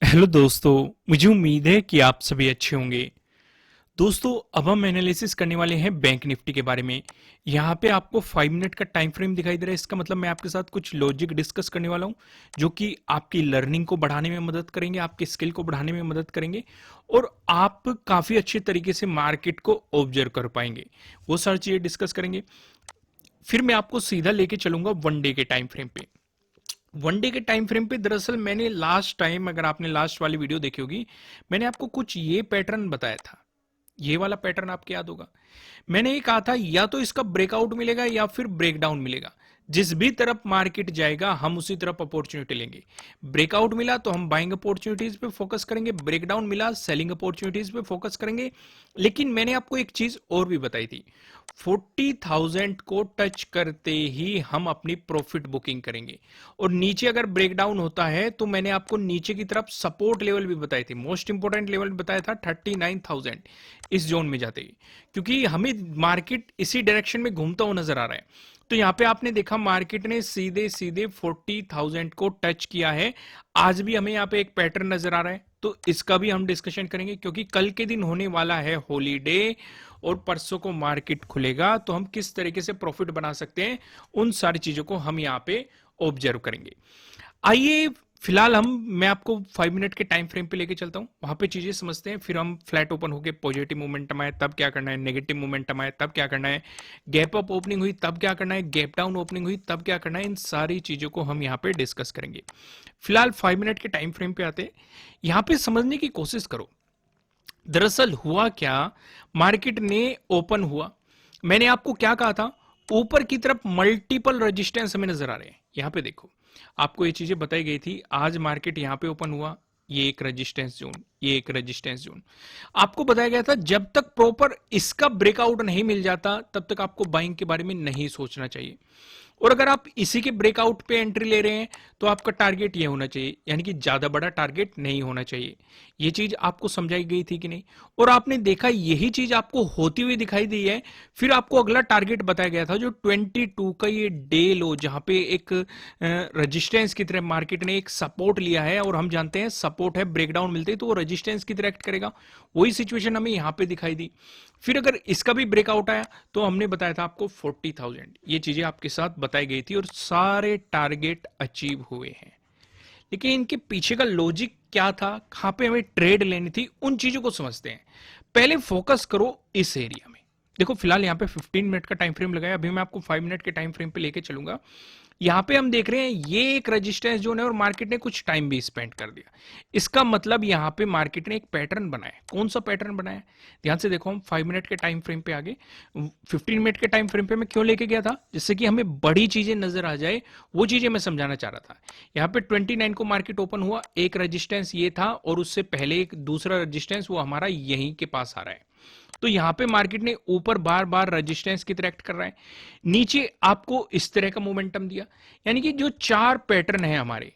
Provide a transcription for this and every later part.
Hello दोस्तों। मुझे उम्मीद है कि आप सभी अच्छे होंगे। दोस्तों, अब हम एनालिसिस करने वाले हैं बैंक निफ्टी के बारे में। यहाँ पे आपको 5 मिनट का टाइम फ्रेम दिखाई दे रहा है। इसका मतलब मैं आपके साथ कुछ लॉजिक डिस्कस करने वाला हूँ जो कि आपकी लर्निंग को बढ़ाने में मदद करेंगे, आपके स्किल को बढ़ाने में मदद करेंगे और आप काफ़ी अच्छे तरीके से मार्केट को ऑब्जर्व कर पाएंगे। वो सारी चीज़ें डिस्कस करेंगे। फिर मैं आपको सीधा लेके चलूंगा वन डे के टाइम फ्रेम पे। वन डे के टाइम फ्रेम पे दरअसल मैंने लास्ट टाइम, अगर आपने लास्ट वाली वीडियो देखी होगी, मैंने आपको कुछ ये पैटर्न बताया था। ये वाला पैटर्न आपको याद होगा। मैंने ये कहा था या तो इसका ब्रेकआउट मिलेगा या फिर ब्रेकडाउन मिलेगा। जिस भी तरफ मार्केट जाएगा हम उसी तरफ अपॉर्चुनिटी लेंगे। ब्रेकआउट मिला तो हम बाइंग अपॉर्चुनिटीज पे फोकस करेंगे, ब्रेकडाउन मिला सेलिंग अपॉर्चुनिटीज पे फोकस करेंगे। लेकिन मैंने आपको एक चीज और भी बताई थी, 40,000 को टच करते ही हम अपनी प्रॉफिट बुकिंग करेंगे। और नीचे अगर ब्रेकडाउन होता है तो मैंने आपको नीचे की तरफ सपोर्ट लेवल भी बताए थे। मोस्ट इंपोर्टेंट लेवल बताया था 39,000 इस जोन में जाते ही, क्योंकि हमें मार्केट इसी डायरेक्शन में घूमता हुआ नजर आ रहा है। तो यहां पे आपने देखा मार्केट ने सीधे सीधे 40,000 को टच किया है। आज भी हमें यहां पे एक पैटर्न नजर आ रहा है, तो इसका भी हम डिस्कशन करेंगे, क्योंकि कल के दिन होने वाला है हॉलीडे और परसों को मार्केट खुलेगा। तो हम किस तरीके से प्रॉफिट बना सकते हैं, उन सारी चीजों को हम यहां पे ऑब्जर्व करेंगे। आइए फिलहाल मैं आपको 5 मिनट के टाइम फ्रेम पे लेके चलता हूं, वहां पे चीजें समझते हैं। फिर हम फ्लैट ओपन होके पॉजिटिव मोमेंटम आए तब क्या करना है, नेगेटिव मोमेंटम आए तब क्या करना है, गैप अप ओपनिंग हुई तब क्या करना है, गैप डाउन ओपनिंग हुई तब क्या करना है, इन सारी चीजों को हम यहाँ पे डिस्कस करेंगे। फिलहाल 5 मिनट के टाइम फ्रेम पे आते हैं। यहाँ पे समझने की कोशिश करो, दरअसल हुआ क्या। मार्केट ने ओपन हुआ, मैंने आपको क्या कहा था, ऊपर की तरफ मल्टीपल रेजिस्टेंस हमें नजर आ रहे हैं। यहां पे देखो, आपको ये चीजें बताई गई थी। आज मार्केट यहां पे ओपन हुआ, ये एक रेजिस्टेंस जोन, ये एक रेजिस्टेंस जोन। आपको बताया गया था जब तक प्रॉपर इसका ब्रेकआउट नहीं मिल जाता तब तक आपको बाइंग के बारे में नहीं सोचना चाहिए। और अगर आप इसी के ब्रेकआउट पे एंट्री ले रहे हैं तो आपका टारगेट ये होना चाहिए, यानी कि ज्यादा बड़ा टारगेट नहीं होना चाहिए। ये चीज आपको समझाई गई थी कि नहीं, और आपने देखा यही चीज आपको होती हुई दिखाई दी है। फिर आपको अगला टारगेट बताया गया था जो 22 का ये डे लो, जहां पे एक रेजिस्टेंस की तरह मार्केट ने एक सपोर्ट लिया है, और हम जानते हैं सपोर्ट है, ब्रेकडाउन मिलते ही तो वो रेजिस्टेंस की तरह एक्ट करेगा। वही सिचुएशन हमें यहां पे दिखाई दी। फिर अगर इसका भी ब्रेकआउट आया तो हमने बताया था आपको 40,000, ये चीजें आपके साथ बताई गई थी और सारे टारगेट अचीव हुए हैं। लेकिन इनके पीछे का लॉजिक क्या था, कहां पे हमें ट्रेड लेनी थी, उन चीजों को समझते हैं। पहले फोकस करो इस एरिया में। देखो फिलहाल यहां पे 15 मिनट का टाइम फ्रेम लगाया, अभी मैं आपको 5 मिनट के टाइम फ्रेम पे लेके चलूंगा। यहां पे हम देख रहे हैं ये एक रेजिस्टेंस जोन है और मार्केट ने कुछ टाइम भी स्पेंड कर दिया। इसका मतलब यहां पे मार्केट ने एक पैटर्न बनाया। कौन सा पैटर्न बनाया, ध्यान से देखो। हम 5 मिनट के टाइम फ्रेम पे आगे, 15 मिनट के टाइम फ्रेम पे मैं क्यों लेके गया था, जिससे कि हमें बड़ी चीजें नजर आ जाए, वो चीजें मैं समझाना चाह रहा था। यहाँ पे 29 को मार्केट ओपन हुआ, एक रेजिस्टेंस ये था और उससे पहले एक दूसरा रेजिस्टेंस वो हमारा यहीं के पास आ रहा है। तो यहां पे मार्केट ने ऊपर बार बार रेजिस्टेंस की तरह एक्ट कर रहा है, नीचे आपको इस तरह का मोमेंटम दिया। यानी कि जो चार पैटर्न है हमारे,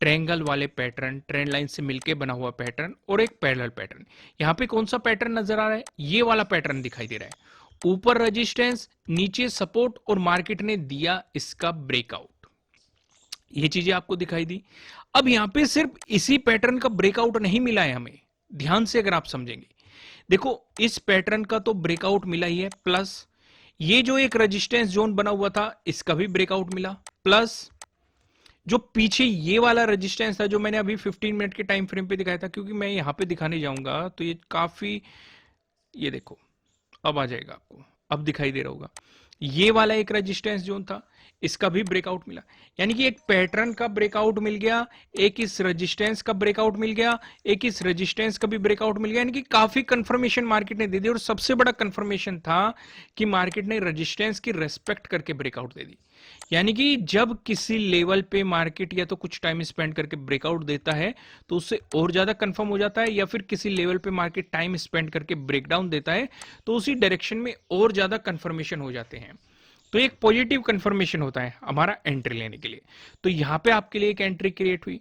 ट्रायंगल वाले पैटर्न, ट्रेंड लाइन से मिलके बना हुआ पैटर्न और एक पैरेलल पैटर्न, यहां पे कौन सा पैटर्न नजर आ रहा है, ये वाला पैटर्न दिखाई दे रहा है। ऊपर रेजिस्टेंस, नीचे सपोर्ट और मार्केट ने दिया इसका ब्रेकआउट। ये चीजें आपको दिखाई दी। अब यहां पे सिर्फ इसी पैटर्न का ब्रेकआउट नहीं मिला है हमें, ध्यान से अगर आप समझेंगे, देखो इस पैटर्न का तो ब्रेकआउट मिला ही है, प्लस ये जो एक रेजिस्टेंस जोन बना हुआ था इसका भी ब्रेकआउट मिला, प्लस जो पीछे ये वाला रेजिस्टेंस था जो मैंने अभी 15 मिनट के टाइम फ्रेम पे दिखाया था, क्योंकि मैं यहां पे दिखाने जाऊंगा तो ये काफी, ये देखो अब आ जाएगा आपको, अब दिखाई दे रहा होगा। ये वाला एक रेजिस्टेंस जोन था, इसका भी ब्रेकआउट मिला। यानी कि एक पैटर्न का ब्रेकआउट मिल गया, एक इस रेजिस्टेंस का ब्रेकआउट मिल गया, एक इस रेजिस्टेंस का भी ब्रेकआउट मिल गया। यानी कि काफी कंफर्मेशन मार्केट ने दे दी, और सबसे बड़ा कंफर्मेशन था कि मार्केट ने रेजिस्टेंस की रेस्पेक्ट करके ब्रेकआउट दे दी। यानी कि जब किसी लेवल पे मार्केट या तो कुछ टाइम स्पेंड करके ब्रेकआउट देता है तो उससे और ज्यादा कंफर्म हो जाता है, या फिर किसी लेवल पे मार्केट टाइम स्पेंड करके ब्रेकडाउन देता है तो उसी डायरेक्शन में और ज्यादा कंफर्मेशन हो जाते हैं। तो एक पॉजिटिव कंफर्मेशन होता है हमारा एंट्री लेने के लिए। तो यहां पे आपके लिए एक एंट्री क्रिएट हुई।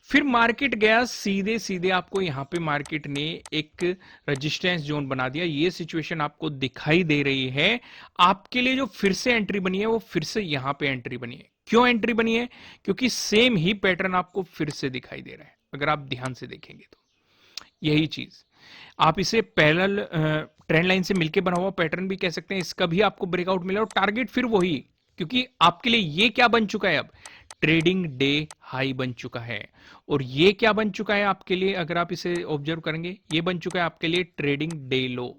फिर मार्केट गया सीधे सीधे, आपको यहां पे मार्केट ने एक रेजिस्टेंस जोन बना दिया। ये सिचुएशन आपको दिखाई दे रही है। आपके लिए जो फिर से एंट्री बनी है वो फिर से यहां पे एंट्री बनी है। क्यों एंट्री बनी है, क्योंकि सेम ही पैटर्न आपको फिर से दिखाई दे रहा है। अगर आप ध्यान से देखेंगे तो यही चीज आप इसे पैरेलल ट्रेंड लाइन से मिलके बना हुआ पैटर्न भी कह सकते हैं, इसका भी आपको ब्रेकआउट मिला और टारगेट फिर वही, क्योंकि आपके लिए ये क्या बन चुका है, अब ट्रेडिंग डे हाई बन चुका है। और ये क्या बन चुका है आपके लिए, अगर आप इसे ऑब्जर्व करेंगे, ये बन चुका है आपके लिए ट्रेडिंग डे लो।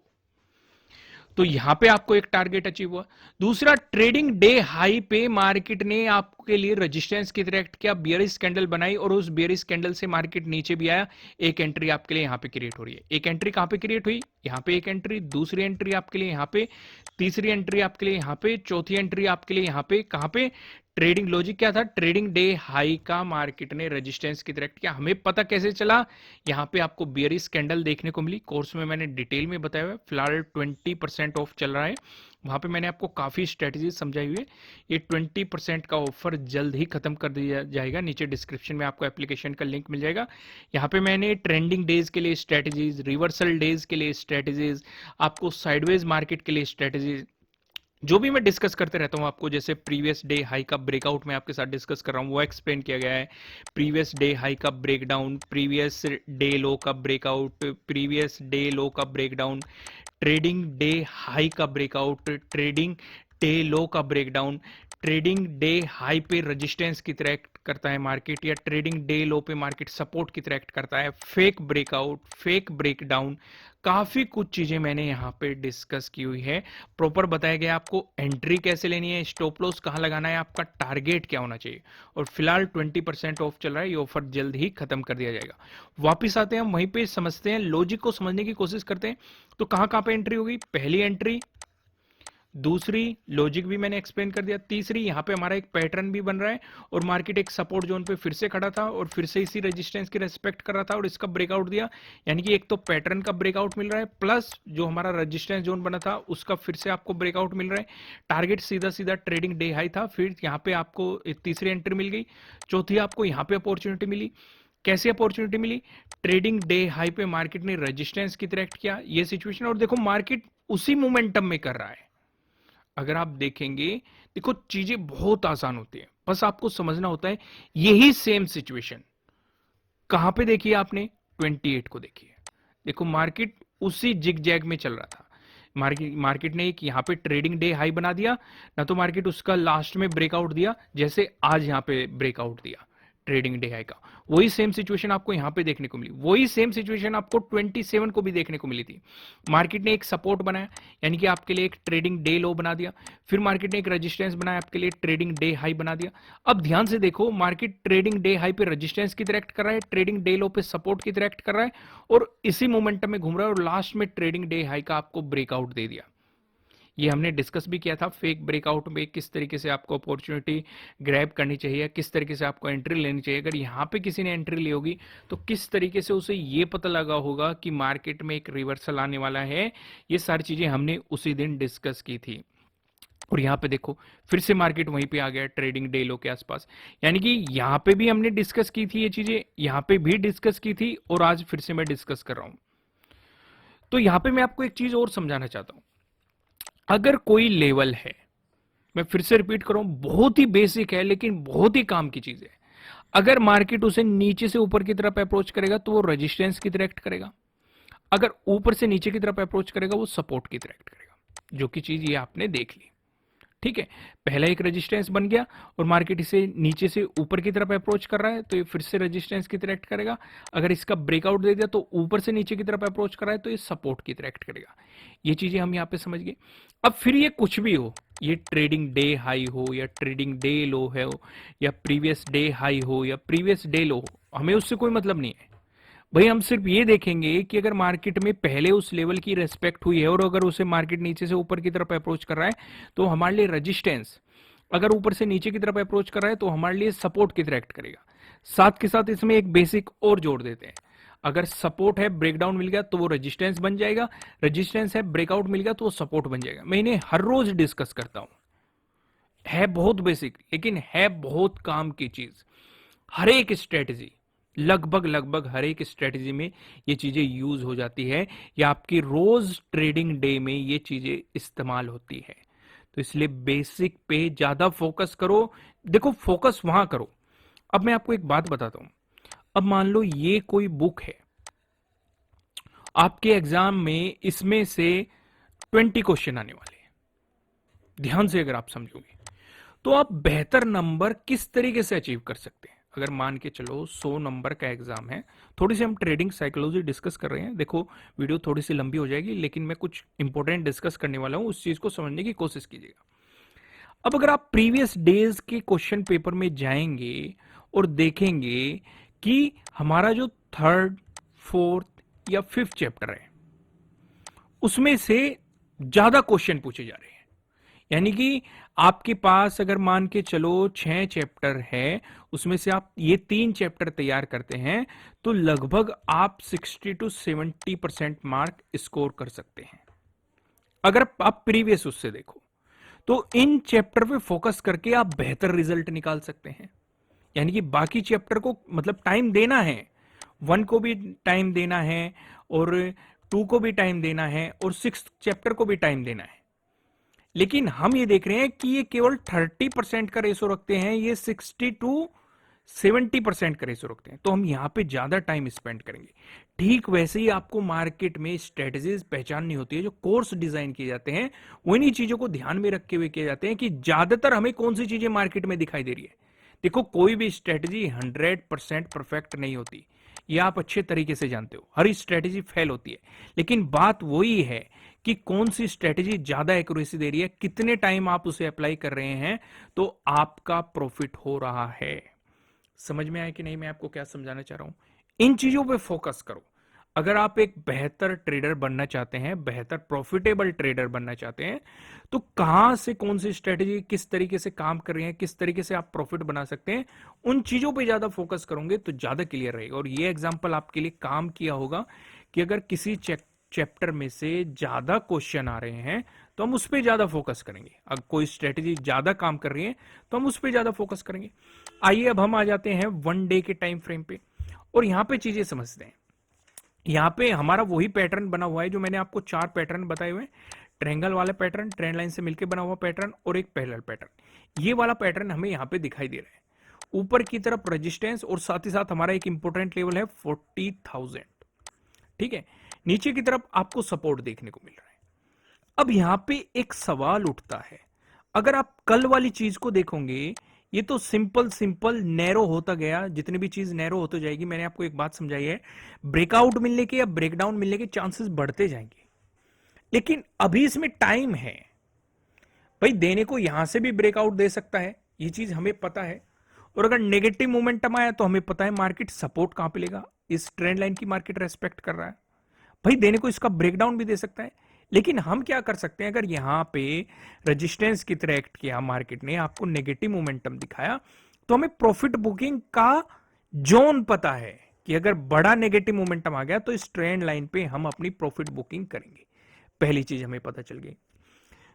तो यहां पे आपको एक टारगेट अचीव हुआ। दूसरा, ट्रेडिंग डे हाई पे मार्केट ने आपके लिए रेजिस्टेंस की तरह एक्ट किया, बियरिश कैंडल बनाई और उस बियरिश कैंडल से मार्केट नीचे भी आया। एक एंट्री आपके लिए यहां पे क्रिएट हो रही है। एक एंट्री कहां पे क्रिएट हुई, यहां पे एक एंट्री, दूसरी एंट्री आपके लिए यहां पे, तीसरी एंट्री आपके लिए यहां पे, चौथी एंट्री आपके लिए यहां पे। कहां पे, ट्रेडिंग लॉजिक क्या था, ट्रेडिंग डे हाई का मार्केट ने रेजिस्टेंस की तरह किया। हमें पता कैसे चला, यहां पे आपको बियरिश कैंडल देखने को मिली, कोर्स में मैंने डिटेल में बताया हुआ है। फिलहाल 20% ऑफ चल रहा है, वहां पे मैंने आपको काफी स्ट्रेटजी समझाई हुई है। ये 20% का ऑफर जल्द ही खत्म कर दिया जाएगा, नीचे डिस्क्रिप्शन में आपको एप्लीकेशन का लिंक मिल जाएगा। यहाँ पे मैंने ट्रेंडिंग डेज के लिए स्ट्रेटजीज, रिवर्सल डेज के लिए स्ट्रेटजीज, आपको साइडवेज मार्केट के लिए स्ट्रेटजीज, जो भी मैं डिस्कस करते रहता हूं आपको, जैसे प्रीवियस डे हाई का ब्रेकआउट मैं आपके साथ डिस्कस कर रहा हूं, वो एक्सप्लेन किया गया है। प्रीवियस डे हाई का ब्रेकडाउन, प्रीवियस डे लो का ब्रेकआउट, प्रीवियस डे लो का ब्रेकडाउन, ट्रेडिंग डे हाई का ब्रेकआउट, ट्रेडिंग डे लो का ब्रेकडाउन, ट्रेडिंग डे हाई पे रेजिस्टेंस की तरह एक्ट करता है मार्केट, या ट्रेडिंग डे लो पे मार्केट सपोर्ट की तरह एक्ट करता है, फेक ब्रेकआउट, फेक ब्रेकडाउन, काफी कुछ चीजें मैंने यहाँ पे डिस्कस की हुई है। प्रॉपर बताया गया आपको एंट्री कैसे लेनी है, स्टॉप लॉस कहां लगाना है, आपका टारगेट क्या होना चाहिए। और फिलहाल 20% ऑफ चल रहा है, ये ऑफर जल्द ही खत्म कर दिया जाएगा। वापिस आते हैं हम वहीं पे, समझते हैं, लॉजिक को समझने की कोशिश करते हैं। तो कहां कहां पे एंट्री होगी, पहली एंट्री, दूसरी लॉजिक भी मैंने एक्सप्लेन कर दिया, तीसरी यहां पे हमारा एक पैटर्न भी बन रहा है और मार्केट एक सपोर्ट जोन पे फिर से खड़ा था और फिर से इसी रेजिस्टेंस की रेस्पेक्ट कर रहा था और इसका ब्रेकआउट दिया। यानी कि एक तो पैटर्न का ब्रेकआउट मिल रहा है, प्लस जो हमारा रेजिस्टेंस जोन बना था उसका फिर से आपको ब्रेकआउट मिल रहा है। टारगेट सीधा सीधा ट्रेडिंग डे हाई था, फिर यहाँ पे आपको एक तीसरी एंट्री मिल गई, चौथी आपको यहाँ पे अपॉर्चुनिटी मिली। कैसी अपॉर्चुनिटी मिली, ट्रेडिंग डे हाई पे मार्केट ने रेजिस्टेंस की तरह एक्ट किया, ये सिचुएशन। और देखो मार्केट उसी मोमेंटम में कर रहा है। अगर आप देखेंगे, देखो चीजें बहुत आसान होती है, बस आपको समझना होता है। यही सेम सिचुएशन कहां पे देखिए आपने, 28 को देखिए। देखो मार्केट उसी जिग जैग में चल रहा था। मार्केट ने एक यहां पे ट्रेडिंग डे हाई बना दिया ना, तो मार्केट उसका लास्ट में ब्रेकआउट दिया, जैसे आज यहां पे ब्रेकआउट दिया ट्रेडिंग डे हाई का। वही सेम सिचुएशन आपको यहां पे देखने को मिली, वही सेम सिचुएशन आपको 27 को भी देखने को मिली थी। मार्केट ने एक सपोर्ट बनाया, यानी कि आपके लिए एक ट्रेडिंग डे लो बना दिया, फिर मार्केट ने एक रेजिस्टेंस बनाया, आपके लिए ट्रेडिंग डे हाई बना दिया। अब ध्यान से देखो, मार्केट ट्रेडिंग डे हाई पे रेजिस्टेंस की तरह एक्ट कर रहा है, ट्रेडिंग डे लो पे सपोर्ट की तरह एक्ट कर रहा है और इसी मोमेंटम में घूम रहा है और लास्ट में ट्रेडिंग डे हाई का आपको ब्रेकआउट दे दिया। ये हमने डिस्कस भी किया था, फेक ब्रेकआउट में किस तरीके से आपको अपॉर्चुनिटी ग्रैब करनी चाहिए, किस तरीके से आपको एंट्री लेनी चाहिए। अगर यहाँ पे किसी ने एंट्री ली होगी तो किस तरीके से उसे ये पता लगा होगा कि मार्केट में एक रिवर्सल आने वाला है। ये सारी चीजें हमने उसी दिन डिस्कस की थी। और यहाँ पे देखो फिर से मार्केट वहीं पे आ गया ट्रेडिंग डे लो के आसपास, यानी कि यहाँ पे भी हमने डिस्कस की थी ये चीजें, यहाँ पे भी डिस्कस की थी और आज फिर से मैं डिस्कस कर रहा हूं। तो यहाँ पे मैं आपको एक चीज और समझाना चाहता हूं। अगर कोई लेवल है, मैं फिर से रिपीट कर रहा हूं, बहुत ही बेसिक है लेकिन बहुत ही काम की चीज है। अगर मार्केट उसे नीचे से ऊपर की तरफ अप्रोच करेगा तो वो रेजिस्टेंस की तरह एक्ट करेगा, अगर ऊपर से नीचे की तरफ अप्रोच करेगा वो सपोर्ट की तरह एक्ट करेगा, जो कि चीज ये आपने देख ली। ठीक है, पहला एक रेजिस्टेंस बन गया और मार्केट इसे नीचे से ऊपर की तरफ अप्रोच कर रहा है तो ये फिर से रेजिस्टेंस की तरह एक्ट करेगा। अगर इसका ब्रेकआउट दे दिया तो ऊपर से नीचे की तरफ अप्रोच कर रहा है तो ये सपोर्ट की तरह एक्ट करेगा। ये चीजें हम यहाँ पे समझ गए। अब फिर ये कुछ भी हो, ये ट्रेडिंग डे हाई हो या ट्रेडिंग डे लो है हो या प्रीवियस डे हाई हो या प्रीवियस डे लो हो, हमें उससे कोई मतलब नहीं है भाई। हम सिर्फ ये देखेंगे कि अगर मार्केट में पहले उस लेवल की रेस्पेक्ट हुई है और अगर उसे मार्केट नीचे से ऊपर की तरफ अप्रोच कर रहा है तो हमारे लिए रेजिस्टेंस, अगर ऊपर से नीचे की तरफ अप्रोच कर रहा है तो हमारे लिए सपोर्ट की तरह एक्ट करेगा। साथ के साथ इसमें एक बेसिक और जोड़ देते हैं, अगर सपोर्ट है ब्रेकडाउन मिल गया तो वो रेजिस्टेंस बन जाएगा, रेजिस्टेंस है ब्रेकआउट मिल गया तो वो सपोर्ट बन जाएगा। मैं इन्हें हर रोज डिस्कस करता हूं, है बहुत बेसिक लेकिन है बहुत काम की चीज। हर एक स्ट्रेटजी, लगभग हर एक स्ट्रेटजी में ये चीजें यूज हो जाती है या आपकी रोज ट्रेडिंग डे में ये चीजें इस्तेमाल होती है। तो इसलिए बेसिक पे ज्यादा फोकस करो, देखो फोकस वहां करो। अब मैं आपको एक बात बताता हूं, अब मान लो ये कोई बुक है, आपके एग्जाम में इसमें से 20 क्वेश्चन आने वाले हैं। ध्यान से अगर आप समझोगे तो आप बेहतर नंबर किस तरीके से अचीव कर सकते हैं। अगर मान के चलो 100 नंबर का एग्जाम है, थोड़ी सी हम ट्रेडिंग साइकोलॉजी डिस्कस कर रहे हैं, देखो वीडियो थोड़ी सी लंबी हो जाएगी लेकिन मैं कुछ इंपॉर्टेंट डिस्कस करने वाला हूं, उस चीज को समझने की कोशिश कीजिएगा। अब अगर आप प्रीवियस डेज के क्वेश्चन पेपर में जाएंगे और देखेंगे कि हमारा जो थर्ड, फोर्थ या फिफ्थ चैप्टर है उसमें से ज्यादा क्वेश्चन पूछे जा रहे हैं। यानी कि आपके पास अगर मान के चलो 6 चैप्टर है, उसमें से आप ये 3 चैप्टर तैयार करते हैं तो लगभग आप 60 to 70% मार्क स्कोर कर सकते हैं। अगर आप प्रीवियस उससे देखो तो इन चैप्टर पे फोकस करके आप बेहतर रिजल्ट निकाल सकते हैं। यानी कि बाकी चैप्टर को मतलब टाइम देना है, 1 को भी टाइम देना है और 2 को भी टाइम देना है और 6th चैप्टर को भी टाइम देना है। लेकिन हम ये देख रहे हैं कि ये केवल 30% का रेशो रखते हैं, ये 60 to 70% का रेशो रखते हैं, तो हम यहां पे ज्यादा टाइम स्पेंड करेंगे। ठीक वैसे ही आपको मार्केट में स्ट्रेटेजीज पहचाननी होती है, जो कोर्स डिजाइन किए जाते हैं वो इन्हीं चीजों को ध्यान में रखे हुए किए जाते हैं कि ज्यादातर हमें कौन सी चीजें मार्केट में दिखाई दे रही है। देखो कोई भी स्ट्रेटेजी 100% परफेक्ट नहीं होती, ये आप अच्छे तरीके से जानते हो, हर स्ट्रेटेजी फेल होती है। लेकिन बात वही है कि कौन सी स्ट्रेटेजी ज्यादा एक्यूरेसी दे रही है, कितने टाइम आप उसे अप्लाई कर रहे हैं तो आपका प्रॉफिट हो रहा है। समझ में आया कि नहीं मैं आपको क्या समझाना चाह रहा हूं? इन चीजों पे फोकस करो। अगर आप एक बेहतर ट्रेडर बनना चाहते हैं, बेहतर प्रॉफिटेबल ट्रेडर बनना चाहते हैं, तो कहां से कौन सी स्ट्रेटेजी किस तरीके से काम कर रही है, किस तरीके से आप प्रॉफिट बना सकते हैं, उन चीजों पे ज्यादा फोकस करोगे तो ज्यादा क्लियर रहेगा। और ये एग्जांपल आपके लिए काम किया होगा कि अगर किसी चैप्टर में से ज्यादा क्वेश्चन आ रहे हैं तो हम उस पर ज्यादा फोकस करेंगे। अगर कोई स्ट्रेटेजी ज्यादा काम कर रही है तो हम उस पर ज्यादा फोकस करेंगे। आइए अब हम आ जाते हैं 1 डे के टाइम फ्रेम पे और यहां पे चीजें समझते हैं। यहां पे हमारा वही पैटर्न बना हुआ है जो मैंने आपको 4 पैटर्न बताए हुए हैं, ट्रायंगल वाला पैटर्न, ट्रेंड लाइन से मिलकर बना हुआ पैटर्न और एक पैरेलल पैटर्न। ये वाला पैटर्न हमें यहां पे दिखाई दे रहा है। ऊपर की तरफ रेजिस्टेंस और साथ ही साथ हमारा एक इंपॉर्टेंट लेवल है 40,000। ठीक है, नीचे की तरफ आपको सपोर्ट देखने को मिल रहा है। अब यहां पे एक सवाल उठता है, अगर आप कल वाली चीज को देखोगे ये तो सिंपल सिंपल नैरो होता गया, जितनी भी चीज नैरो होती जाएगी। मैंने आपको एक बात समझाई है, ब्रेकआउट मिलने के या ब्रेकडाउन मिलने के चांसेस बढ़ते जाएंगे, लेकिन अभी इसमें टाइम है। भाई देने को यहां से भी ब्रेकआउट दे सकता है, ये चीज हमें पता है। और अगर नेगेटिव मोमेंटम आया तो हमें पता है मार्केट सपोर्ट कहां पे लेगा, इस ट्रेंड लाइन की मार्केट रेस्पेक्ट कर रहा है। भाई देने को इसका ब्रेकडाउन भी दे सकता है, लेकिन हम क्या कर सकते हैं, अगर यहां पे रेजिस्टेंस की तरह एक्ट किया, मार्केट ने आपको नेगेटिव मोमेंटम दिखाया, तो हमें प्रॉफिट बुकिंग का जोन पता है कि अगर बड़ा नेगेटिव मोमेंटम आ गया तो इस ट्रेंड लाइन पे हम अपनी प्रॉफिट बुकिंग करेंगे। पहली चीज हमें पता चल गई।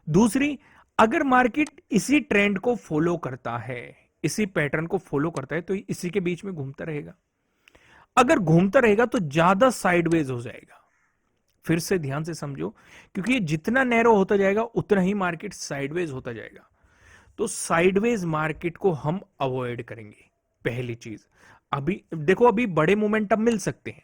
दूसरी, अगर मार्केट इसी ट्रेंड को फॉलो करता है, इसी पैटर्न को फॉलो करता है, तो इसी के बीच में घूमता रहेगा। अगर घूमता रहेगा तो ज्यादा साइडवेज हो जाएगा। फिर से ध्यान से समझो, क्योंकि ये जितना नैरो होता जाएगा उतना ही मार्केट साइडवेज होता जाएगा। तो साइडवेज मार्केट को हम अवॉइड करेंगे। पहली चीज, अभी देखो अभी बड़े मोमेंटम मिल सकते हैं,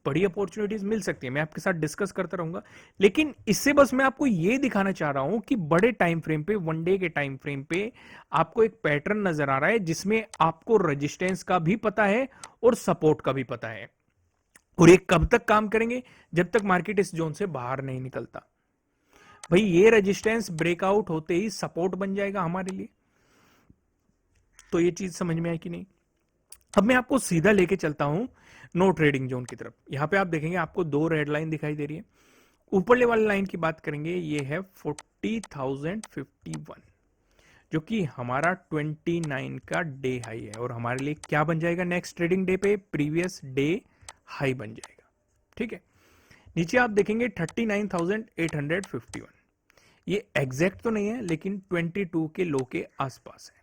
बड़ी अपॉर्चुनिटीज मिल सकती है, मैं आपके साथ डिस्कस करता रहूंगा। लेकिन इससे बस मैं आपको यह दिखाना चाह रहा हूं कि बड़े टाइम फ्रेम पे, 1 डे के टाइम फ्रेम पे आपको एक पैटर्न नजर आ रहा है जिसमें आपको रेजिस्टेंस का भी पता है और सपोर्ट का भी पता है। और ये कब तक काम करेंगे, जब तक मार्केट इस जोन से बाहर नहीं निकलता। भाई ये रेजिस्टेंस ब्रेकआउट होते ही सपोर्ट बन जाएगा हमारे लिए। तो ये चीज समझ में आई कि नहीं? अब मैं आपको सीधा लेके चलता हूं नो ट्रेडिंग जोन की तरफ। यहां पे आप देखेंगे आपको 2 रेड लाइन दिखाई दे रही है। ऊपरले वाली लाइन की बात करेंगे, ये है 40,051, जो कि हमारा 29 का डे हाई है और हमारे लिए क्या बन जाएगा नेक्स्ट ट्रेडिंग डे पे, प्रीवियस डे हाई बन जाएगा। ठीक है, नीचे आप देखेंगे 39,851, ये एग्जैक्ट तो नहीं है लेकिन 22 के लो के आसपास है।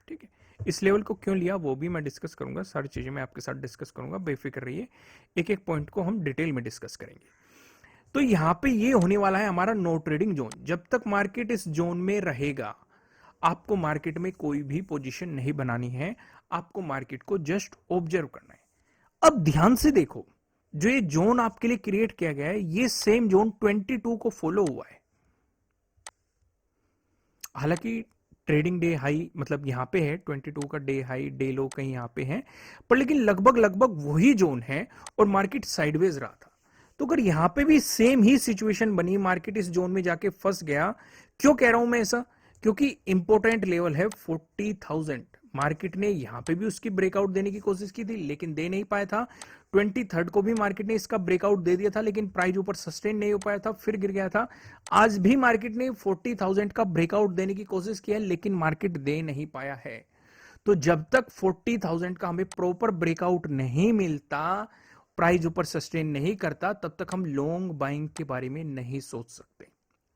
ठीक है, इस लेवल को क्यों लिया वो भी मैं डिस्कस करूंगा, सारी चीजें मैं आपके साथ डिस्कस करूंगा, बेफिक्र रहिए। एक एक पॉइंट को हम डिटेल में डिस्कस करेंगे। तो यहां पे ये होने वाला है हमारा नो ट्रेडिंग जोन। जब तक मार्केट इस जोन में रहेगा, आपको मार्केट में कोई भी पोजीशन नहीं बनानी है, आपको मार्केट को जस्ट ऑब्जर्व करना है। अब ध्यान से देखो, जो ये जोन आपके लिए क्रिएट किया गया है, ये सेम जोन 22 को फॉलो हुआ है। हालांकि ट्रेडिंग डे हाई मतलब यहां पे है 22 का डे हाई, डे लो कहीं यहां पे है, पर लेकिन लगभग लगभग वही जोन है और मार्केट साइडवेज रहा था। तो अगर यहां पे भी सेम ही सिचुएशन बनी, मार्केट इस जोन में जाके फंस गया, क्यों कह रहा हूं मैं ऐसा? क्योंकि इंपॉर्टेंट लेवल है 40,000। मार्केट ने यहां पे भी उसकी ब्रेकआउट देने की कोशिश की थी लेकिन दे नहीं पाया था। 23 को भी मार्केट ने इसका ब्रेकआउट दे दिया था लेकिन प्राइस ऊपर सस्टेन नहीं हो पाया था, फिर गिर गया था। आज भी मार्केट ने 40,000 का ब्रेकआउट देने की कोशिश की है लेकिन मार्केट दे नहीं पाया है। तो जब तक 40,000 का हमें प्रॉपर ब्रेकआउट नहीं मिलता, प्राइस ऊपर सस्टेन नहीं करता, तब तक हम लॉन्ग बाइंग के बारे में नहीं सोच सकते।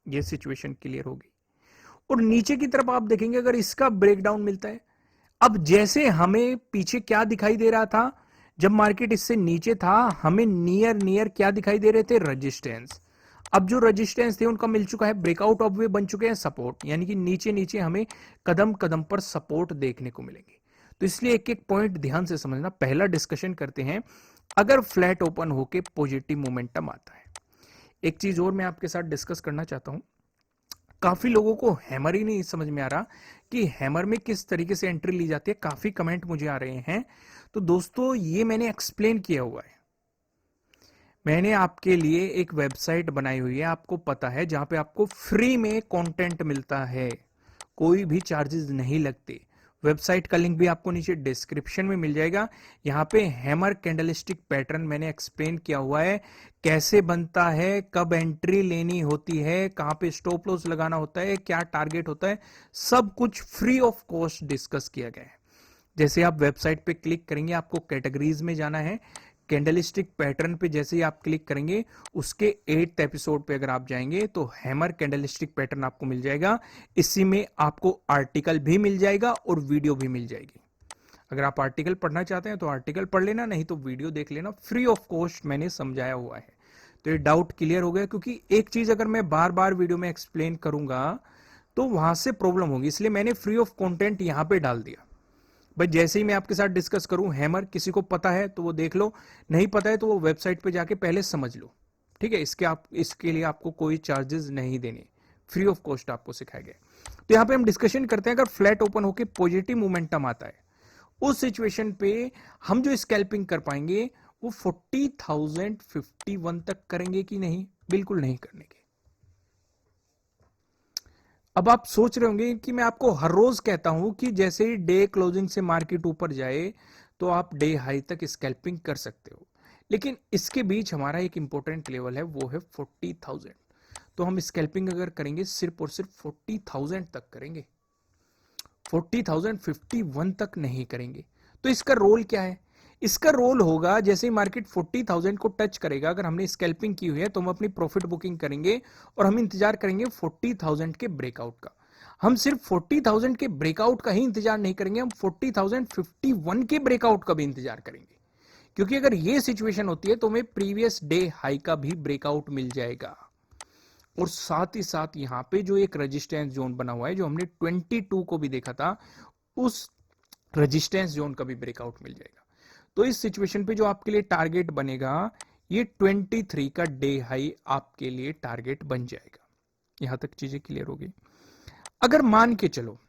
यह सिचुएशन क्लियर होगी। और नीचे की तरफ आप देखेंगे अगर इसका ब्रेकडाउन मिलता है, अब जैसे हमें पीछे क्या दिखाई दे रहा था, जब मार्केट इससे नीचे था हमें नियर नियर क्या दिखाई दे रहे थे, रेजिस्टेंस। अब जो रेजिस्टेंस थे उनका मिल चुका है ब्रेकआउट, अब वे बन चुके हैं सपोर्ट, यानी कि नीचे नीचे हमें कदम कदम पर सपोर्ट देखने को मिलेंगे। तो इसलिए एक एक पॉइंट ध्यान से समझना। पहला डिस्कशन करते हैं, अगर फ्लैट ओपन होके पॉजिटिव मोमेंटम आता है। एक चीज और मैं आपके साथ डिस्कस करना चाहता हूं, काफी लोगों को हैमर ही नहीं समझ में आ रहा कि हैमर में किस तरीके से एंट्री ली जाती है। काफी कमेंट मुझे आ रहे हैं, तो दोस्तों ये मैंने एक्सप्लेन किया हुआ है। मैंने आपके लिए एक वेबसाइट बनाई हुई है, आपको पता है, जहां पे आपको फ्री में कंटेंट मिलता है, कोई भी चार्जेस नहीं लगते। वेबसाइट का लिंक भी आपको नीचे डिस्क्रिप्शन में मिल जाएगा। यहाँ पे हैमर कैंडलस्टिक पैटर्न मैंने एक्सप्लेन किया हुआ है, कैसे बनता है, कब एंट्री लेनी होती है, कहाँ पे स्टॉप लॉस लगाना होता है, क्या टारगेट होता है, सब कुछ फ्री ऑफ कॉस्ट डिस्कस किया गया है। जैसे आप वेबसाइट पे क्लिक करेंगे, आपको कैटेगरीज में जाना है, कैंडलस्टिक पैटर्न पे जैसे ही आप क्लिक करेंगे, उसके 8th एपिसोड पे अगर आप जाएंगे तो हैमर कैंडलस्टिक पैटर्न आपको मिल जाएगा। इसी में आपको आर्टिकल भी मिल जाएगा और वीडियो भी मिल जाएगी। अगर आप आर्टिकल पढ़ना चाहते हैं तो आर्टिकल पढ़ लेना, नहीं तो वीडियो देख लेना, फ्री ऑफ कॉस्ट मैंने समझाया हुआ है। तो ये डाउट क्लियर हो गया, क्योंकि एक चीज अगर मैं बार बार वीडियो में एक्सप्लेन करूंगा तो वहां से प्रॉब्लम होगी, इसलिए मैंने फ्री ऑफ कंटेंट यहां पे डाल दिया। भाई जैसे ही मैं आपके साथ डिस्कस करूं, हैमर किसी को पता है तो वो देख लो, नहीं पता है तो वो वेबसाइट पे जाके पहले समझ लो, ठीक है। इसके लिए आपको कोई चार्जेस नहीं देने, फ्री ऑफ कॉस्ट आपको सिखाया गया। तो यहां पे हम डिस्कशन करते हैं, अगर फ्लैट ओपन होके पॉजिटिव मोमेंटम आता है, उस सिचुएशन पे हम जो स्कैल्पिंग कर पाएंगे वो 40,051 तक करेंगे कि नहीं? बिल्कुल नहीं करने के। अब आप सोच रहे होंगे कि मैं आपको हर रोज कहता हूं कि जैसे ही डे क्लोजिंग से मार्केट ऊपर जाए तो आप डे हाई तक स्कैल्पिंग कर सकते हो, लेकिन इसके बीच हमारा एक इंपॉर्टेंट लेवल है, वो है 40,000। तो हम स्कैल्पिंग अगर करेंगे सिर्फ और सिर्फ 40,000 तक करेंगे, 40,051 तक नहीं करेंगे। तो इसका रोल क्या है? इसका रोल होगा, जैसे ही मार्केट 40,000 को टच करेगा, अगर हमने स्कैल्पिंग की हुई है तो हम अपनी प्रॉफिट बुकिंग करेंगे और हम इंतजार करेंगे 40,000 के ब्रेकआउट का। हम सिर्फ 40,000 के ब्रेकआउट का ही इंतजार नहीं करेंगे, हम 40,051 के ब्रेकआउट का भी इंतजार करेंगे, क्योंकि अगर ये सिचुएशन होती है तो हमें प्रीवियस डे हाई का भी ब्रेकआउट मिल जाएगा। और साथ ही साथ यहां पे जो एक रेजिस्टेंस जोन बना हुआ है, जो हमने 22 को भी देखा था, उस रेजिस्टेंस जोन का भी ब्रेकआउट मिल जाएगा। तो इस सिचुएशन पे जो आपके लिए टारगेट बनेगा, ये 23 का डे हाई आपके लिए टारगेट बन जाएगा। यहां तक चीजें क्लियर हो गई। अगर मान के चलो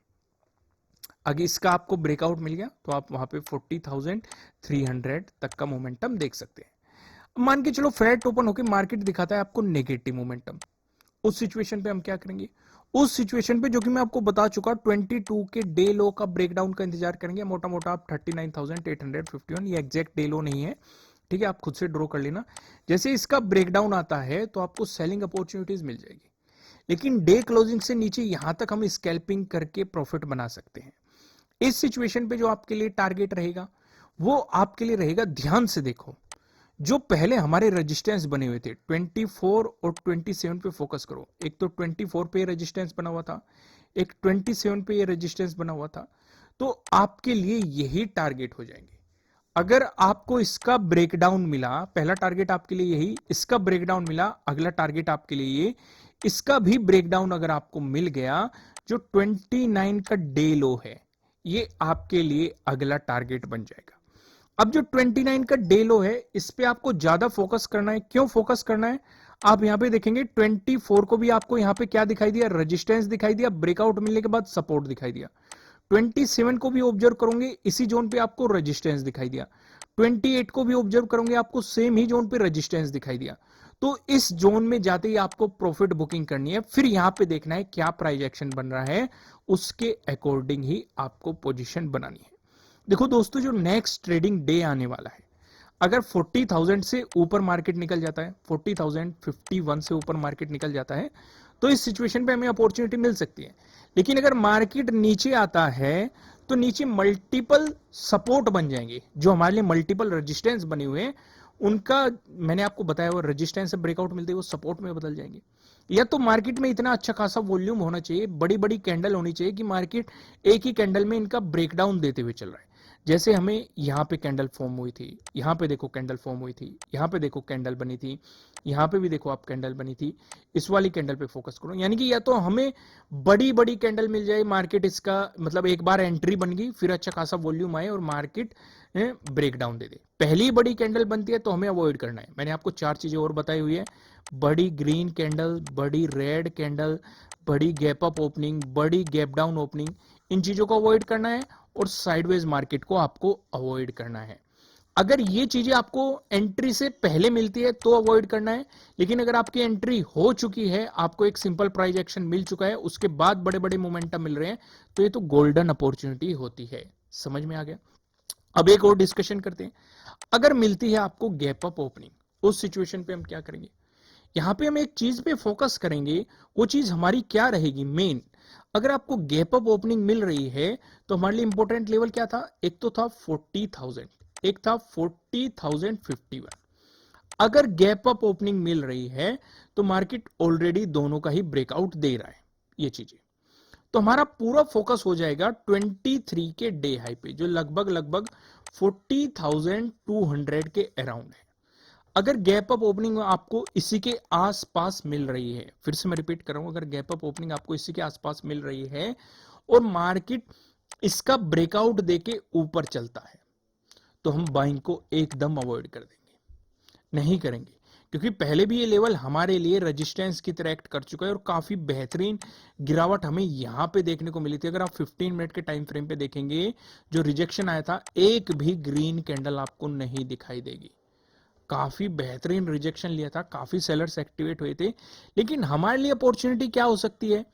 अगर इसका आपको ब्रेकआउट मिल गया तो आप वहां पे 40,300 तक का मोमेंटम देख सकते हैं। मान के चलो फ्लैट ओपन होकर मार्केट दिखाता है आपको नेगेटिव मोमेंटम, उस सिचुएशन पे हम क्या करेंगे? उस सिचुएशन पे, जो कि मैं आपको बता चुका, 22 के डे लो का ब्रेकडाउन का इंतजार करेंगे। मोटा मोटा आप 39,851, ये एग्जैक्ट डे लो नहीं है, ठीक है, आप खुद से ड्रॉ कर लेना। जैसे इसका ब्रेकडाउन आता है तो आपको सेलिंग अपॉर्चुनिटीज मिल जाएगी, लेकिन डे क्लोजिंग से नीचे यहां तक हम स्कैल्पिंग करके प्रॉफिट बना सकते हैं। इस सिचुएशन पे जो आपके लिए टारगेट रहेगा वो आपके लिए रहेगा, ध्यान से देखो, जो पहले हमारे रेजिस्टेंस बने हुए थे 24 और 27 पे फोकस करो। एक तो 24 पे रेजिस्टेंस बना हुआ था, एक 27 पे ये रेजिस्टेंस बना हुआ था। तो आपके लिए यही टारगेट हो जाएंगे। अगर आपको इसका ब्रेकडाउन मिला, पहला टारगेट आपके लिए यही, इसका ब्रेकडाउन मिला, अगला टारगेट आपके लिए ये, इसका भी ब्रेकडाउन अगर आपको मिल गया, जो 29 का डे लो है, ये आपके लिए अगला टारगेट बन जाएगा। अब जो 29 का डे लो है, इस पे आपको ज्यादा फोकस करना है। क्यों फोकस करना है? आप यहां पे देखेंगे 24 को भी आपको यहां पे क्या दिखाई दिया? रेजिस्टेंस दिखाई दिया, ब्रेकआउट मिलने के बाद सपोर्ट दिखाई दिया। 27 को भी ऑब्जर्व करोगे, इसी जोन पे आपको रेजिस्टेंस दिखाई दिया। 28 को भी ऑब्जर्व करोगे, आपको सेम ही जोन पे रेजिस्टेंस दिखाई दिया। तो इस जोन में जाते ही आपको प्रॉफिट बुकिंग करनी है। फिर यहां पे देखना है क्या प्राइस एक्शन बन रहा है, उसके अकॉर्डिंग ही आपको पोजीशन बनानी है। देखो दोस्तों, जो नेक्स्ट ट्रेडिंग डे आने वाला है, अगर 40,000 से ऊपर मार्केट निकल जाता है, 40,051 से ऊपर मार्केट निकल जाता है, तो इस सिचुएशन पे हमें अपॉर्चुनिटी मिल सकती है। लेकिन अगर मार्केट नीचे आता है, तो नीचे मल्टीपल सपोर्ट बन जाएंगे, जो हमारे लिए मल्टीपल रेजिस्टेंस बने हुए हैं, उनका मैंने आपको बताया वो रेजिस्टेंस से ब्रेकआउट मिलते हैं, वो सपोर्ट में बदल जाएंगे। या तो मार्केट में इतना अच्छा खासा वॉल्यूम होना चाहिए, बड़ी बड़ी कैंडल होनी चाहिए कि मार्केट एक ही कैंडल में इनका ब्रेकडाउन देते हुए चल रहा है। जैसे हमें यहां पे कैंडल फॉर्म हुई थी, यहां पे देखो कैंडल फॉर्म हुई थी, यहां पे देखो कैंडल बनी थी, यहां पे भी देखो आप कैंडल बनी थी। इस वाली कैंडल पे फोकस करो, यानी कि या तो हमें बड़ी बड़ी कैंडल मिल जाए, मार्केट इसका मतलब एक बार एंट्री बन गई, फिर अच्छा खासा वॉल्यूम आए और मार्केट ब्रेकडाउन दे दे। पहली बड़ी कैंडल बनती है तो हमें अवॉइड करना है। मैंने आपको 4 चीजें और बताई हुई है: बड़ी ग्रीन कैंडल, बड़ी रेड कैंडल, बड़ी गैप अप ओपनिंग, बड़ी गैप डाउन ओपनिंग, इन चीजों को अवॉइड करना है और साइडवेज मार्केट को आपको अवॉइड करना है। अगर ये चीजें आपको एंट्री से पहले मिलती है तो अवॉइड करना है, लेकिन अगर आपकी एंट्री हो चुकी है, आपको एक सिंपल प्राइस एक्शन मिल चुका है, उसके बाद बड़े बड़े मोमेंटम मिल रहे हैं, तो ये तो गोल्डन अपॉर्चुनिटी होती है। समझ में आ गया? अब एक और डिस्कशन करते हैं। अगर मिलती है आपको गैप अप ओपनिंग, उस सिचुएशन पे हम क्या करेंगे? यहां पे हम एक चीज पे फोकस करेंगे, वो चीज हमारी क्या रहेगी मेन? अगर आपको गैप अप ओपनिंग मिल रही है, तो हमारे लिए इंपॉर्टेंट लेवल क्या था? एक तो था 40,000, एक था 40,051। अगर गैप अप ओपनिंग मिल रही है, तो मार्केट ऑलरेडी दोनों का ही ब्रेकआउट दे रहा है, ये चीजें। तो हमारा पूरा फोकस हो जाएगा 23 के डे हाई पे, जो लगभग लगभग 40,200 के अराउंड है। अगर गैप अप ओपनिंग आपको इसी के आसपास मिल रही है, फिर से मैं रिपीट कर रहा हूं, अगर गैप अप ओपनिंग आपको इसी के आसपास मिल रही है और मार्केट इसका ब्रेकआउट देके ऊपर चलता है, तो हम बाइंग को एकदम अवॉइड कर देंगे, नहीं करेंगे। क्योंकि पहले भी ये लेवल हमारे लिए रेजिस्टेंस की तरह एक्ट कर चुका है और काफी बेहतरीन गिरावट हमें यहां पे देखने को मिली थी। अगर आप 15 मिनट के टाइम फ्रेम पे देखेंगे, जो रिजेक्शन आया था, एक भी ग्रीन कैंडल आपको नहीं दिखाई देगी। काफी बेहतरीन रिजेक्शन लिया था, काफी सेलर्स एक्टिवेट हुए थे। लेकिन हमारे लिए अपॉर्चुनिटी क्या हो सकती है?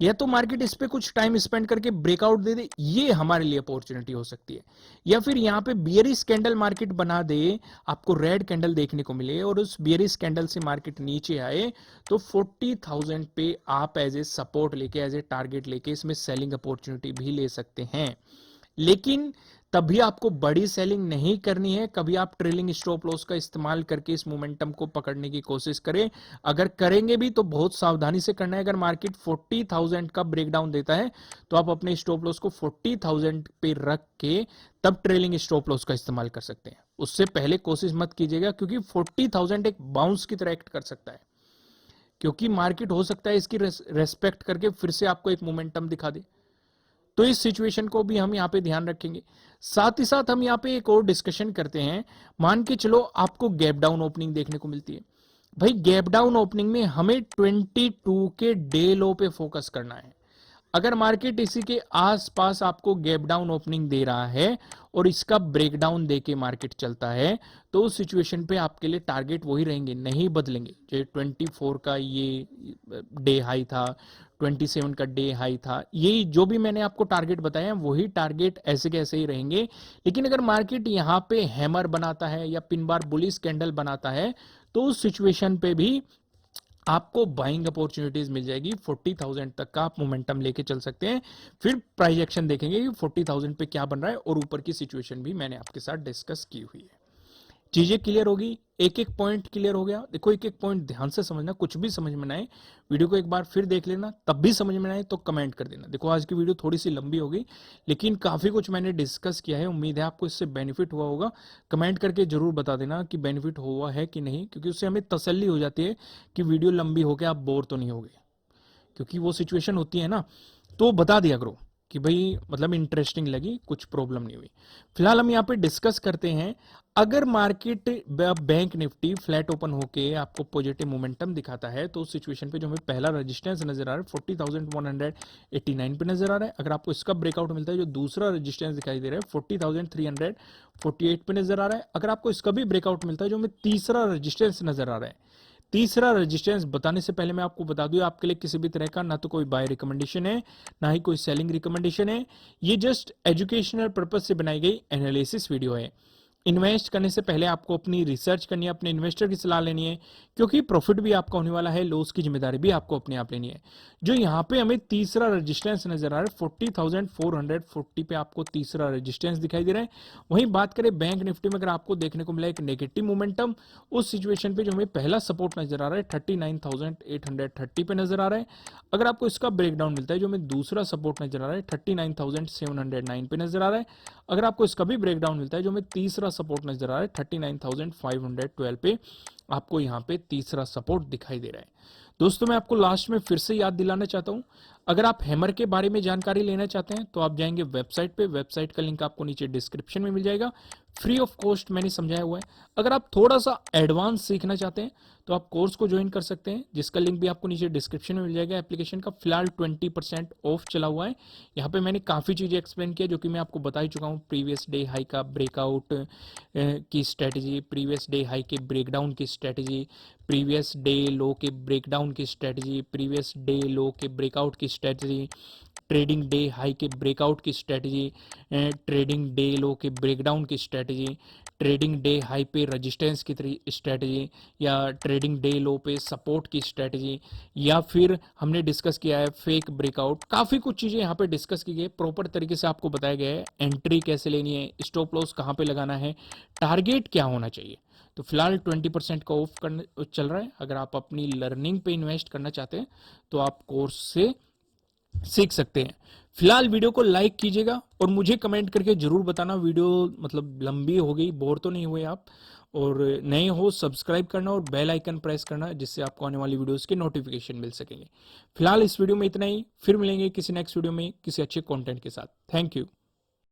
या तो मार्केट इस पे कुछ टाइम स्पेंड करके ब्रेकआउट दे दे, ये हमारे लिए अपॉर्चुनिटी हो सकती है। या फिर यहां पे बियरिश कैंडल मार्केट बना दे, आपको रेड कैंडल देखने को मिले और उस बियरिश कैंडल से मार्केट नीचे आए, तो 40,000 पे आप एज ए सपोर्ट लेके, एज ए टारगेट लेके इसमें सेलिंग अपॉर्चुनिटी भी ले सकते हैं। लेकिन तभी आपको बड़ी सेलिंग नहीं करनी है। कभी आप ट्रेलिंग स्टॉप लॉस का इस्तेमाल करके इस मोमेंटम को पकड़ने की कोशिश करें। अगर करेंगे भी तो बहुत सावधानी से करना है। अगर मार्केट 40,000 का ब्रेकडाउन देता है, तो आप अपने स्टॉप लॉस को 40,000 पे रख के तब ट्रेलिंग स्टॉप लॉस का इस्तेमाल कर सकते हैं। उससे पहले कोशिश मत कीजिएगा, क्योंकि 40,000 एक बाउंस की तरह एक्ट कर सकता है। क्योंकि मार्केट हो सकता है इसकी रेस्पेक्ट करके फिर से आपको एक मोमेंटम दिखा दे। तो इस सिचुएशन को भी हम यहाँ पे ध्यान रखेंगे। साथ ही साथ हम यहाँ पे एक और डिस्कशन करते हैं। मान के चलो आपको गैप डाउन ओपनिंग देखने को मिलती है। भाई गैप डाउन ओपनिंग में हमें 22 के डे लो पे फोकस करना है। अगर मार्केट इसी के आसपास आपको गैप डाउन ओपनिंग दे रहा है और इसका ब्रेकडाउन देके मार्केट चलता है, तो उस सिचुएशन पे आपके लिए टारगेट वही रहेंगे, नहीं बदलेंगे। जो 24 का ये डे हाई था, 27 का डे हाई था, यही जो भी मैंने आपको टारगेट बताया वही टारगेट ऐसे के ऐसे ही रहेंगे। लेकिन अगर मार्केट यहाँ पे हैमर बनाता है या पिन बार बुलिश कैंडल बनाता है, तो उस सिचुएशन पे भी आपको बाइंग अपॉर्चुनिटीज मिल जाएगी। 40,000 तक का आप मोमेंटम लेके चल सकते हैं। फिर प्राइस एक्शन देखेंगे कि 40,000 पे क्या बन रहा है, और ऊपर की सिचुएशन भी मैंने आपके साथ डिस्कस की हुई है। चीजें क्लियर होगी, एक एक पॉइंट क्लियर हो गया। देखो एक एक पॉइंट ध्यान से समझना, कुछ भी समझ में ना आए वीडियो को एक बार फिर देख लेना, तब भी समझ में ना आए तो कमेंट कर देना। देखो आज की वीडियो थोड़ी सी लंबी हो गई, लेकिन काफी कुछ मैंने डिस्कस किया है। उम्मीद है आपको इससे बेनिफिट हुआ होगा। कमेंट करके जरूर बता देना कि बेनिफिट हुआ है कि नहीं, क्योंकि उससे हमें तसल्ली हो जाती है कि वीडियो लंबी होकर आप बोर तो नहीं हो गए। क्योंकि वो सिचुएशन होती है ना, तो बता दिया करो कि भाई मतलब इंटरेस्टिंग लगी, कुछ प्रॉब्लम नहीं हुई। फिलहाल हम यहाँ पे डिस्कस करते हैं, अगर market bank Nifty flat open होके आपको पॉजिटिव मोमेंटम दिखाता है तो उस सिचुएशन पे जो हमें पहला रेजिस्टेंस नजर आ रहा है 40,189 पे नजर आ रहा है। अगर आपको इसका ब्रेकआउट मिलता है, जो दूसरा रेजिस्टेंस दिखाई दे रहा है 40,348 पे नजर आ रहा है। अगर आपको इसका भी ब्रेकआउट मिलता है, जो हमें तीसरा रेजिस्टेंस नजर आ रहा है, तीसरा रेजिस्टेंस बताने से पहले मैं आपको बता दूं, आपके लिए किसी भी तरह का ना तो कोई बाय रिकमेंडेशन है, ना ही कोई सेलिंग रिकमेंडेशन है। ये जस्ट एजुकेशनल पर्पज से बनाई गई एनालिसिस वीडियो है। इन्वेस्ट करने से पहले आपको अपनी रिसर्च करनी है, अपने इन्वेस्टर की सलाह लेनी है, क्योंकि प्रॉफिट भी आपका होने वाला है, लॉस की जिम्मेदारी भी आपको अपने आप लेनी है। जो यहाँ पे हमें तीसरा रेजिस्टेंस नजर आ रहा है 40,440 पे आपको तीसरा रेजिस्टेंस दिखाई दे रहा है। वहीं बात करें बैंक निफ्टी में, अगर आपको देखने को मिला एक नेगेटिव मोमेंटम, उस सिचुएशन पे जो हमें पहला सपोर्ट नजर आ रहा है 39,830 पे नजर आ रहा है। अगर आपको इसका ब्रेकडाउन मिलता है, जो हमें दूसरा सपोर्ट नजर आ रहा है 39,709 पे नजर आ रहा है। अगर आपको इसका भी ब्रेकडाउन मिलता है, जो हमें तीसरा सपोर्ट नजर आ रहा है 39,512 पे, आपको यहाँ पे तीसरा सपोर्ट दिखाई दे रहा है। दोस्तों मैं आपको लास्ट में फिर से याद दिलाना चाहता हूं, अगर आप हैमर के बारे में जानकारी लेना चाहते हैं तो आप जाएंगे वेबसाइट पे, वेबसाइट का लिंक आपको नीचे डिस्क्रिप्शन में मिल जाएगा, फ्री ऑफ कॉस्ट मैंने समझाया हुआ है। अगर आप थोड़ा सा एडवांस सीखना चाहते हैं तो आप कोर्स को ज्वाइन कर सकते हैं, जिसका लिंक भी आपको नीचे डिस्क्रिप्शन में मिल जाएगा। एप्लीकेशन का फिलहाल 20% ऑफ चला हुआ है। यहाँ पे मैंने काफ़ी चीज़ें एक्सप्लेन किया जो कि मैं आपको बता ही चुका हूँ, प्रीवियस डे हाई का ब्रेकआउट की स्ट्रेटजी, प्रीवियस डे हाई के ब्रेकडाउन की स्ट्रेटजी, प्रीवियस डे लो के ब्रेकडाउन की स्ट्रेटजी, प्रीवियस डे लो के ब्रेकआउट की स्ट्रेटजी, ट्रेडिंग डे हाई के ब्रेकआउट की स्ट्रेटजी, ट्रेडिंग डे लो के ब्रेकडाउन की स्ट्रेटजी, ट्रेडिंग डे हाई पे रेजिस्टेंस की स्ट्रेटजी, या ट्रेडिंग डे लो पे सपोर्ट की स्ट्रेटजी, या फिर हमने डिस्कस किया है फेक ब्रेकआउट। काफ़ी कुछ चीज़ें यहाँ पे डिस्कस की गई, प्रॉपर तरीके से आपको बताया गया है, एंट्री कैसे लेनी है, स्टॉप लॉस कहाँ पे लगाना है, टारगेट क्या होना चाहिए। तो फिलहाल 20% का ऑफ करने चल रहा है। अगर आप अपनी लर्निंग पे इन्वेस्ट करना चाहते हैं तो आप कोर्स से सीख सकते हैं। फिलहाल वीडियो को लाइक कीजिएगा और मुझे कमेंट करके जरूर बताना वीडियो मतलब लंबी हो गई, बोर तो नहीं हुए आप, और नए हो सब्सक्राइब करना और बेल आइकन प्रेस करना, जिससे आपको आने वाली वीडियोस के नोटिफिकेशन मिल सकेंगे। फिलहाल इस वीडियो में इतना ही, फिर मिलेंगे किसी नेक्स्ट वीडियो में किसी अच्छे कंटेंट के साथ। Thank you.